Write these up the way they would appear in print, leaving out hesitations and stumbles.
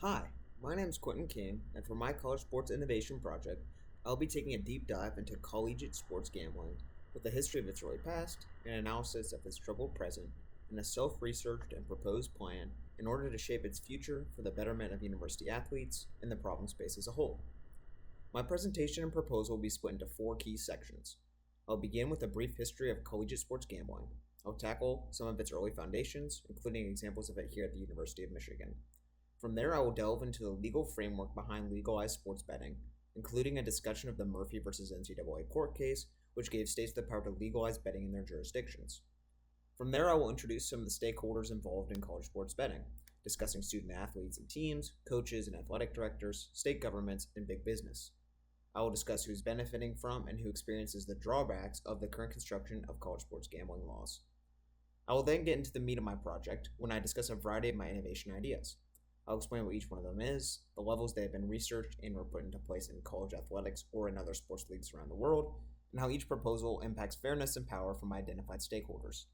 Hi, my name is Quentin King, and for my college sports innovation project, I'll be taking a deep dive into collegiate sports gambling with a history of its early past, an analysis of its troubled present, and a self researched and proposed plan in order to shape its future for the betterment of university athletes and the problem space as a whole. My presentation and proposal will be split into four key sections. I'll begin with a brief history of collegiate sports gambling. I'll tackle some of its early foundations, including examples of it here at the University of Michigan. From there, I will delve into the legal framework behind legalized sports betting, including a discussion of the Murphy versus NCAA court case, which gave states the power to legalize betting in their jurisdictions. From there, I will introduce some of the stakeholders involved in college sports betting, discussing student athletes and teams, coaches and athletic directors, state governments, and big business. I will discuss who's benefiting from and who experiences the drawbacks of the current construction of college sports gambling laws. I will then get into the meat of my project when I discuss a variety of my innovation ideas. I'll explain what each one of them is, the levels they have been researched and were put into place in college athletics or in other sports leagues around the world, and how each proposal impacts fairness and power from identified stakeholders.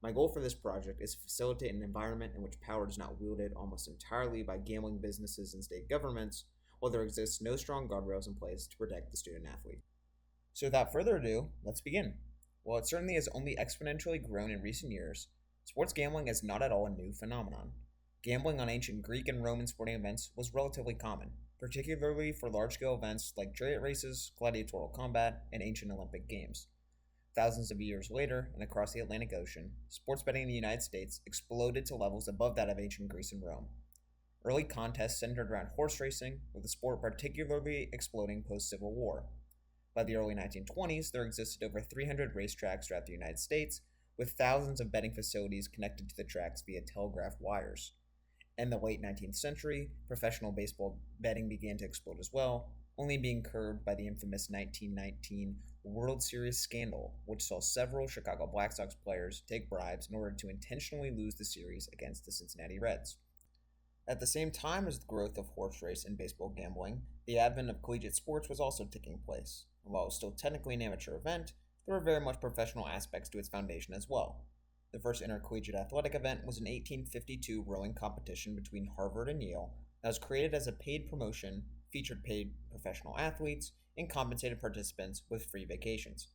My goal for this project is to facilitate an environment in which power is not wielded almost entirely by gambling businesses and state governments, while there exists no strong guardrails in place to protect the student athlete. So, without further ado, let's begin. While it certainly has only exponentially grown in recent years, sports gambling is not at all a new phenomenon. Gambling on ancient Greek and Roman sporting events was relatively common, particularly for large scale events like chariot races, gladiatorial combat, and ancient Olympic Games. Thousands of years later, and across the Atlantic Ocean, sports betting in the United States exploded to levels above that of ancient Greece and Rome. Early contests centered around horse racing, with the sport particularly exploding post Civil War. By the early 1920s, there existed over 300 racetracks throughout the United States, with thousands of betting facilities connected to the tracks via telegraph wires. In the late 19th century, professional baseball betting began to explode as well, only being curbed by the infamous 1919 World Series scandal, which saw several Chicago Black Sox players take bribes in order to intentionally lose the series against the Cincinnati Reds. At the same time as the growth of horse race and baseball gambling, the advent of collegiate sports was also taking place. And while it was still technically an amateur event, there were very much professional aspects to its foundation as well. The first intercollegiate athletic event was an 1852 rowing competition between Harvard and Yale that was created as a paid promotion, featured paid professional athletes, and compensated participants with free vacations.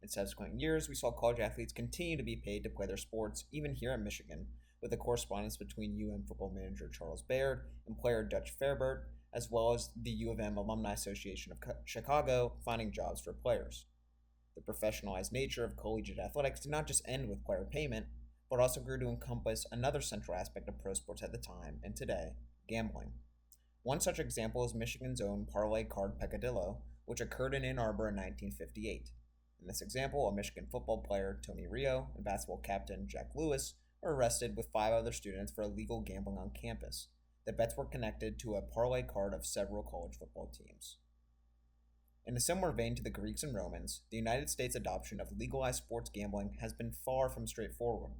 In subsequent years, we saw college athletes continue to be paid to play their sports, even here in Michigan, with a correspondence between UM football manager Charles Baird and player Dutch Fairbert, as well as the U of M Alumni Association of Chicago finding jobs for players. The professionalized nature of collegiate athletics did not just end with player payment, but also grew to encompass another central aspect of pro sports at the time and today, gambling. One such example is Michigan's own parlay card peccadillo, which occurred in Ann Arbor in 1958. In this example, a Michigan football player, Tony Rio, and basketball captain Jack Lewis were arrested with five other students for illegal gambling on campus. The bets were connected to a parlay card of several college football teams. In a similar vein to the Greeks and Romans, the United States adoption of legalized sports gambling has been far from straightforward.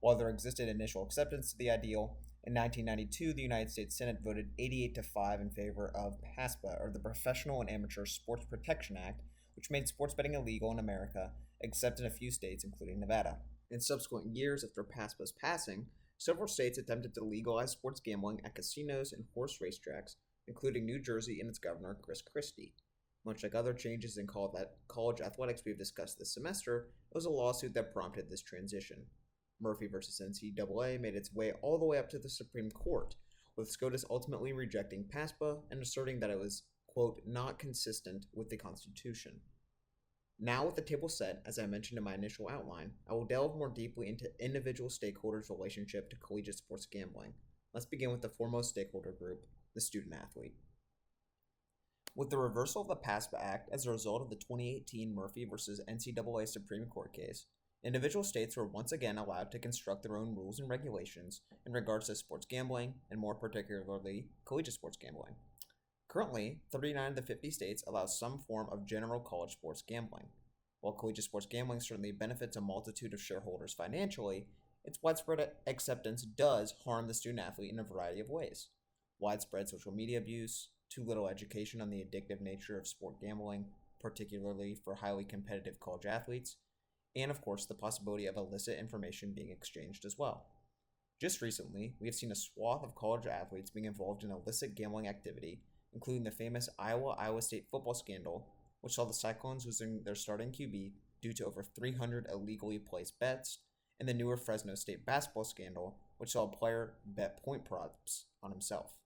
While there existed initial acceptance to the ideal, in 1992 the United States Senate voted 88 to 5 in favor of PASPA, or the Professional and Amateur Sports Protection Act, which made sports betting illegal in America, except in a few states, including Nevada. In subsequent years after PASPA's passing, several states attempted to legalize sports gambling at casinos and horse racetracks, including New Jersey and its governor, Chris Christie. Much like other changes in college athletics we've discussed this semester, it was a lawsuit that prompted this transition. Murphy versus NCAA made its way all the way up to the Supreme Court, with SCOTUS ultimately rejecting PASPA and asserting that it was, quote, not consistent with the Constitution. Now, with the table set, as I mentioned in my initial outline, I will delve more deeply into individual stakeholders' relationship to collegiate sports gambling. Let's begin with the foremost stakeholder group, the student athlete. With the reversal of the PASPA Act as a result of the 2018 Murphy versus NCAA Supreme Court case, individual states were once again allowed to construct their own rules and regulations in regards to sports gambling, and more particularly, collegiate sports gambling. Currently, 39 of the 50 states allow some form of general college sports gambling. While collegiate sports gambling certainly benefits a multitude of shareholders financially, its widespread acceptance does harm the student athlete in a variety of ways. Widespread social media abuse, too little education on the addictive nature of sport gambling, particularly for highly competitive college athletes, and of course the possibility of illicit information being exchanged as well. Just recently, we have seen a swath of college athletes being involved in illicit gambling activity, including the famous Iowa State football scandal, which saw the Cyclones losing their starting QB due to over 300 illegally placed bets, and the newer Fresno State basketball scandal, which saw a player bet point props on himself.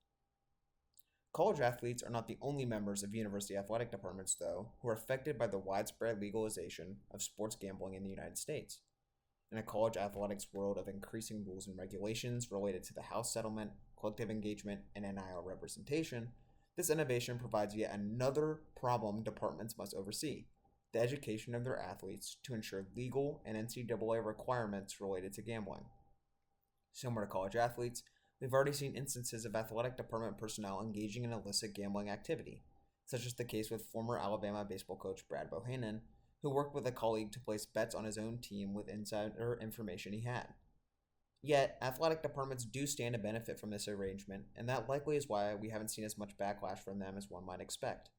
College athletes are not the only members of university athletic departments, though, who are affected by the widespread legalization of sports gambling in the United States. In a college athletics world of increasing rules and regulations related to the House settlement, collective engagement, and NIL representation, this innovation provides yet another problem departments must oversee: the education of their athletes to ensure legal and NCAA requirements related to gambling. Similar to college athletes, we've already seen instances of athletic department personnel engaging in illicit gambling activity, such as the case with former Alabama baseball coach Brad Bohannon, who worked with a colleague to place bets on his own team with insider information he had. Yet, athletic departments do stand to benefit from this arrangement, and that likely is why we haven't seen as much backlash from them as one might expect.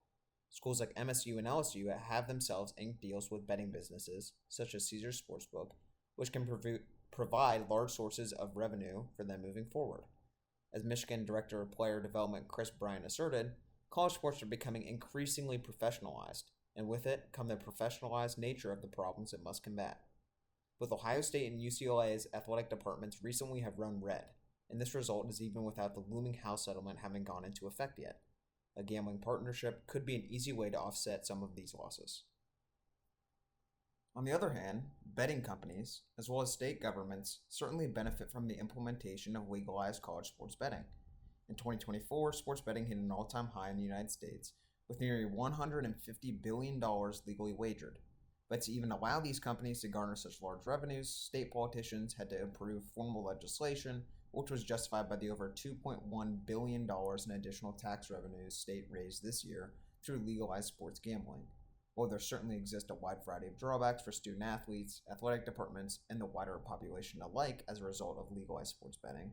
Schools like MSU and LSU have themselves inked deals with betting businesses, such as Caesars Sportsbook, which can provide large sources of revenue for them moving forward. As Michigan Director of Player Development Chris Bryant asserted, college sports are becoming increasingly professionalized, and with it come the professionalized nature of the problems it must combat. Both Ohio State and UCLA's athletic departments recently have run red, and this result is even without the looming House settlement having gone into effect yet. A gambling partnership could be an easy way to offset some of these losses. On the other hand, betting companies, as well as state governments, certainly benefit from the implementation of legalized college sports betting. In 2024, sports betting hit an all-time high in the United States, with nearly $150 billion legally wagered. But to even allow these companies to garner such large revenues, state politicians had to approve formal legislation, which was justified by the over $2.1 billion in additional tax revenues state raised this year through legalized sports gambling. While there certainly exist a wide variety of drawbacks for student athletes, athletic departments, and the wider population alike as a result of legalized sports betting,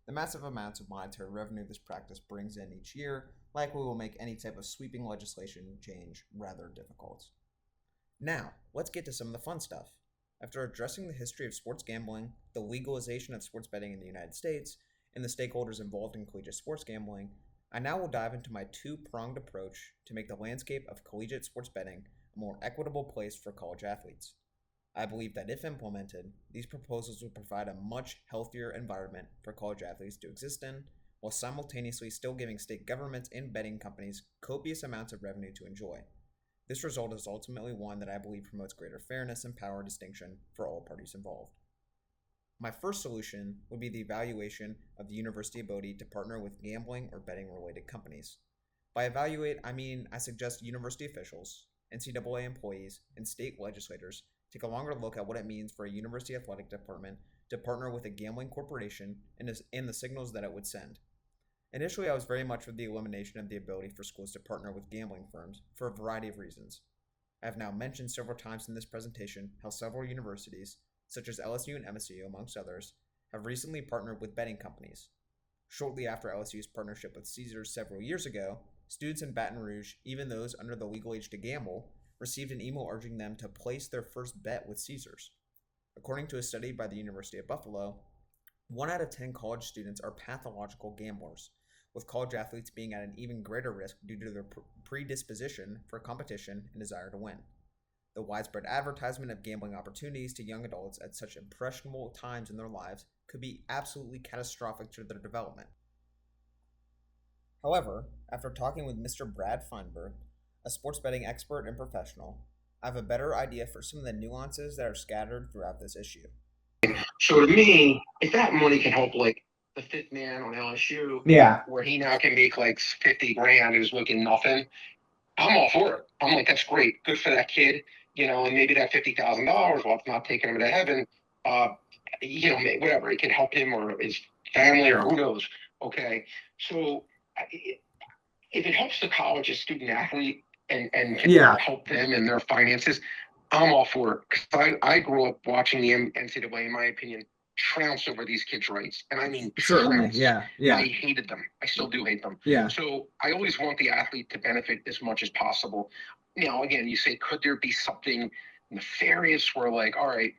the massive amounts of monetary revenue this practice brings in each year likely will make any type of sweeping legislation change rather difficult. Now, let's get to some of the fun stuff. After addressing the history of sports gambling, the legalization of sports betting in the United States, and the stakeholders involved in collegiate sports gambling, I now will dive into my two-pronged approach to make the landscape of collegiate sports betting a more equitable place for college athletes. I believe that if implemented, these proposals would provide a much healthier environment for college athletes to exist in, while simultaneously still giving state governments and betting companies copious amounts of revenue to enjoy. This result is ultimately one that I believe promotes greater fairness and power distinction for all parties involved. My first solution would be the evaluation of the university ability to partner with gambling or betting related companies. By evaluate, I suggest university officials, NCAA employees, and state legislators take a longer look at what it means for a university athletic department to partner with a gambling corporation and the signals that it would send. Initially, I was very much for the elimination of the ability for schools to partner with gambling firms for a variety of reasons. I have now mentioned several times in this presentation how several universities, such as LSU and MSU amongst others, have recently partnered with betting companies. Shortly after LSU's partnership with Caesars several years ago, students in Baton Rouge, even those under the legal age to gamble, received an email urging them to place their first bet with Caesars. According to a study by the University of Buffalo, 1 out of 10 college students are pathological gamblers, with college athletes being at an even greater risk due to their predisposition for competition and desire to win. The widespread advertisement of gambling opportunities to young adults at such impressionable times in their lives could be absolutely catastrophic to their development. However, after talking with Mr. Brad Feinberg, a sports betting expert and professional, I have a better idea for some of the nuances that are scattered throughout this issue. So to me, if that money can help like the fifth man on LSU, where he now can make like 50 grand who's making nothing, I'm all for it. I'm like, that's great. Good for that kid. And maybe that $50,000, while it's not taking him to heaven, uh, whatever, it can help him or his family or who knows. Okay. So if it helps the college as student athlete and can help them and their finances, I'm all for it. Because I grew up watching the NCAA, in my opinion, trounce over these kids' rights. And I mean, Certainly, trounce. yeah, I hated them. I still do hate them. yeah. So I always want the athlete to benefit as much as possible. Now, again, you say, could there be something nefarious where, like, all right,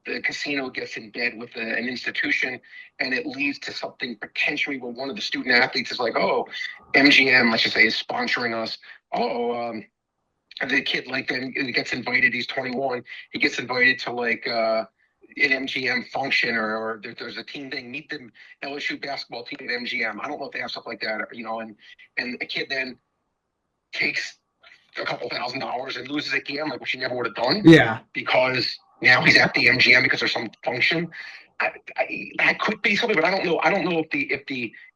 the casino gets in bed with an institution, and it leads to something potentially where one of the student athletes is like, oh, MGM, let's just say, is sponsoring us. The kid like then gets invited. He's 21. He gets invited to like an MGM function, or there's a team thing. Meet the LSU basketball team at MGM. I don't know if they have stuff like that, and a kid then takes a couple $1,000s and loses a game like which he never would have done. Yeah. Because now he's at the MGM because there's some function. That could be something, but I don't know. I don't know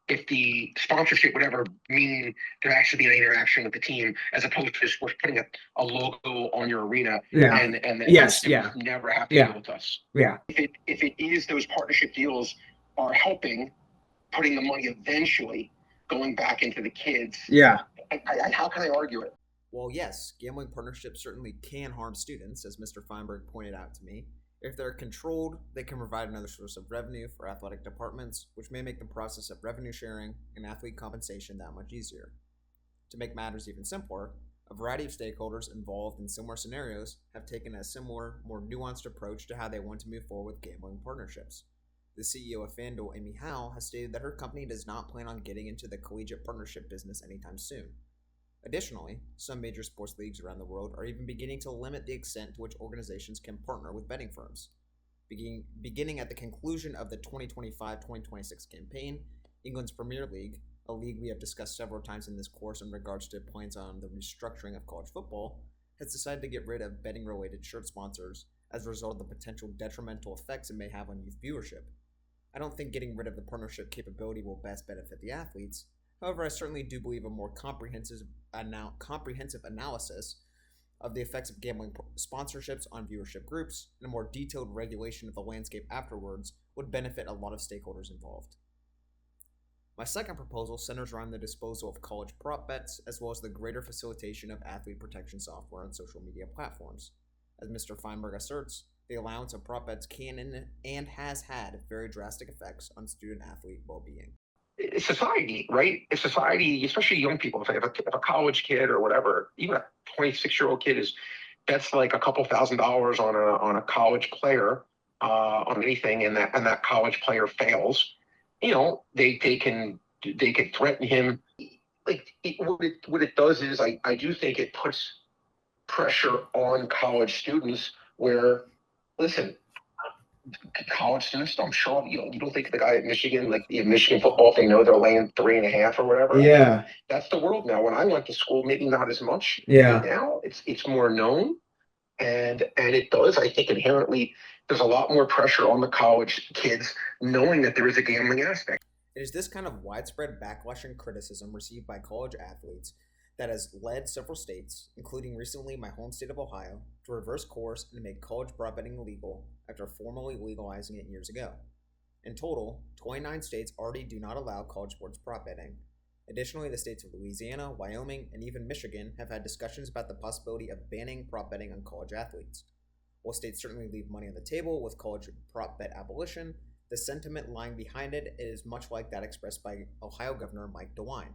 if the sponsorship would ever mean there actually be an interaction with the team, as opposed to just putting a logo on your arena. Yeah. And yes. Yeah. Never have to yeah. deal with us. Yeah. If it is those partnership deals are helping, putting the money eventually going back into the kids. Yeah. How can I argue it? Well, yes, gambling partnerships certainly can harm students, as Mr. Feinberg pointed out to me. If they're controlled, they can provide another source of revenue for athletic departments, which may make the process of revenue sharing and athlete compensation that much easier. To make matters even simpler, a variety of stakeholders involved in similar scenarios have taken a similar, more nuanced approach to how they want to move forward with gambling partnerships. The CEO of FanDuel, Amy Howe, has stated that her company does not plan on getting into the collegiate partnership business anytime soon. Additionally, some major sports leagues around the world are even beginning to limit the extent to which organizations can partner with betting firms. Beginning at the conclusion of the 2025-2026 campaign, England's Premier League, a league we have discussed several times in this course in regards to plans on the restructuring of college football, has decided to get rid of betting-related shirt sponsors as a result of the potential detrimental effects it may have on youth viewership. I don't think getting rid of the partnership capability will best benefit the athletes. However, I certainly do believe a more comprehensive analysis of the effects of gambling sponsorships on viewership groups and a more detailed regulation of the landscape afterwards would benefit a lot of stakeholders involved. My second proposal centers around the disposal of college prop bets as well as the greater facilitation of athlete protection software on social media platforms. As Mr. Feinberg asserts, the allowance of prop bets can and has had very drastic effects on student-athlete well-being. Society, right? If society, especially young people, if a college kid or whatever, even a 26-year-old kid that's like a couple $1,000s on a college player on anything, and that college player fails, they can threaten him. What it does is I do think it puts pressure on college students where, listen, college students don't show up. You don't think the guy at Michigan, like the Michigan football thing, they're laying 3.5 or whatever. Yeah. That's the world now. When I went to school, maybe not as much. Yeah. But now it's more known, and it does. I think inherently there's a lot more pressure on the college kids knowing that there is a gambling aspect. It is this kind of widespread backlash and criticism received by college athletes that has led several states, including recently my home state of Ohio, to reverse course and make college prop betting illegal after formally legalizing it years ago. In total, 29 states already do not allow college sports prop betting. Additionally, the states of Louisiana, Wyoming, and even Michigan have had discussions about the possibility of banning prop betting on college athletes. While states certainly leave money on the table with college prop bet abolition, the sentiment lying behind it is much like that expressed by Ohio Governor Mike DeWine.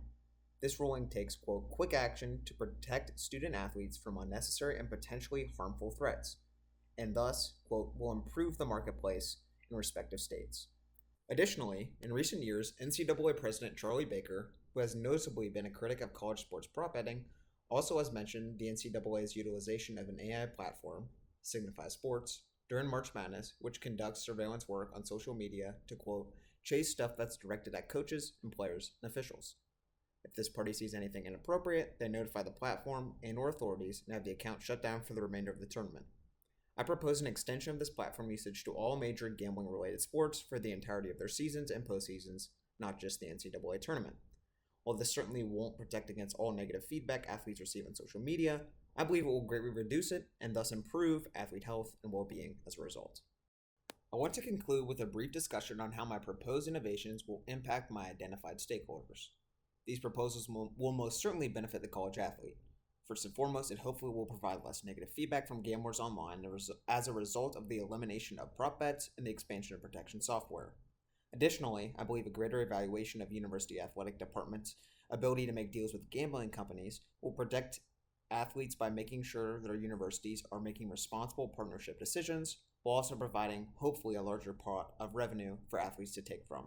This ruling takes, quote, quick action to protect student athletes from unnecessary and potentially harmful threats, and thus, quote, will improve the marketplace in respective states. Additionally, in recent years, NCAA President Charlie Baker, who has noticeably been a critic of college sports prop betting, also has mentioned the NCAA's utilization of an AI platform, Signify Sports, during March Madness, which conducts surveillance work on social media to, quote, chase stuff that's directed at coaches and players and officials. If this party sees anything inappropriate, they notify the platform and or authorities and have the account shut down for the remainder of the tournament. I propose an extension of this platform usage to all major gambling-related sports for the entirety of their seasons and postseasons, not just the NCAA tournament. While this certainly won't protect against all negative feedback athletes receive on social media, I believe it will greatly reduce it and thus improve athlete health and well-being as a result. I want to conclude with a brief discussion on how my proposed innovations will impact my identified stakeholders. These proposals will most certainly benefit the college athlete. First and foremost, it hopefully will provide less negative feedback from gamblers online as a result of the elimination of prop bets and the expansion of protection software. Additionally, I believe a greater evaluation of university athletic departments' ability to make deals with gambling companies will protect athletes by making sure their universities are making responsible partnership decisions while also providing, hopefully, a larger pot of revenue for athletes to take from.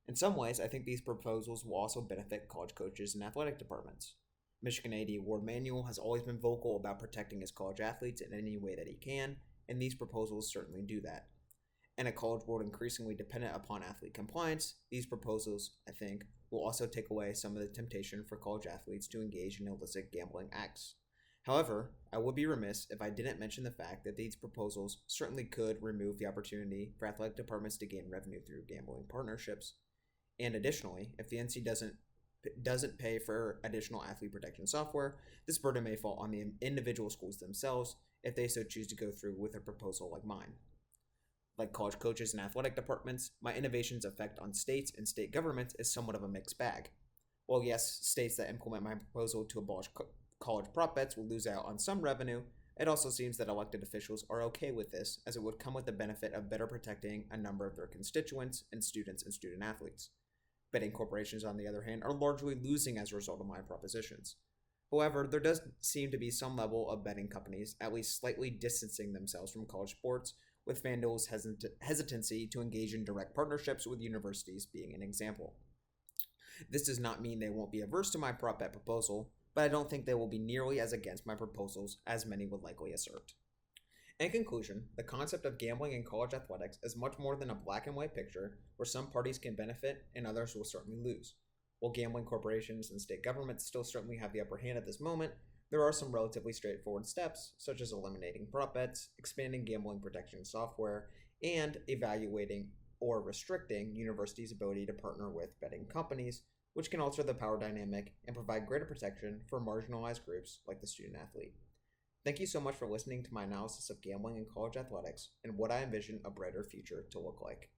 In some ways, I think these proposals will also benefit college coaches and athletic departments. Michigan AD Ward Manuel has always been vocal about protecting his college athletes in any way that he can, and these proposals certainly do that. In a college world increasingly dependent upon athlete compliance, these proposals, I think, will also take away some of the temptation for college athletes to engage in illicit gambling acts. However, I would be remiss if I didn't mention the fact that these proposals certainly could remove the opportunity for athletic departments to gain revenue through gambling partnerships. And additionally, if the NC doesn't pay for additional athlete protection software, this burden may fall on the individual schools themselves if they so choose to go through with a proposal like mine. Like college coaches and athletic departments, my innovation's effect on states and state governments is somewhat of a mixed bag. While yes, states that implement my proposal to abolish college prop bets will lose out on some revenue, it also seems that elected officials are okay with this, as it would come with the benefit of better protecting a number of their constituents and student athletes. Betting corporations, on the other hand, are largely losing as a result of my propositions. However, there does seem to be some level of betting companies at least slightly distancing themselves from college sports, with FanDuel's hesitancy to engage in direct partnerships with universities being an example. This does not mean they won't be averse to my prop bet proposal, but I don't think they will be nearly as against my proposals as many would likely assert. In conclusion, the concept of gambling in college athletics is much more than a black and white picture where some parties can benefit and others will certainly lose. While gambling corporations and state governments still certainly have the upper hand at this moment, there are some relatively straightforward steps, such as eliminating prop bets, expanding gambling protection software, and evaluating or restricting universities' ability to partner with betting companies, which can alter the power dynamic and provide greater protection for marginalized groups like the student athlete. Thank you so much for listening to my analysis of gambling in college athletics and what I envision a brighter future to look like.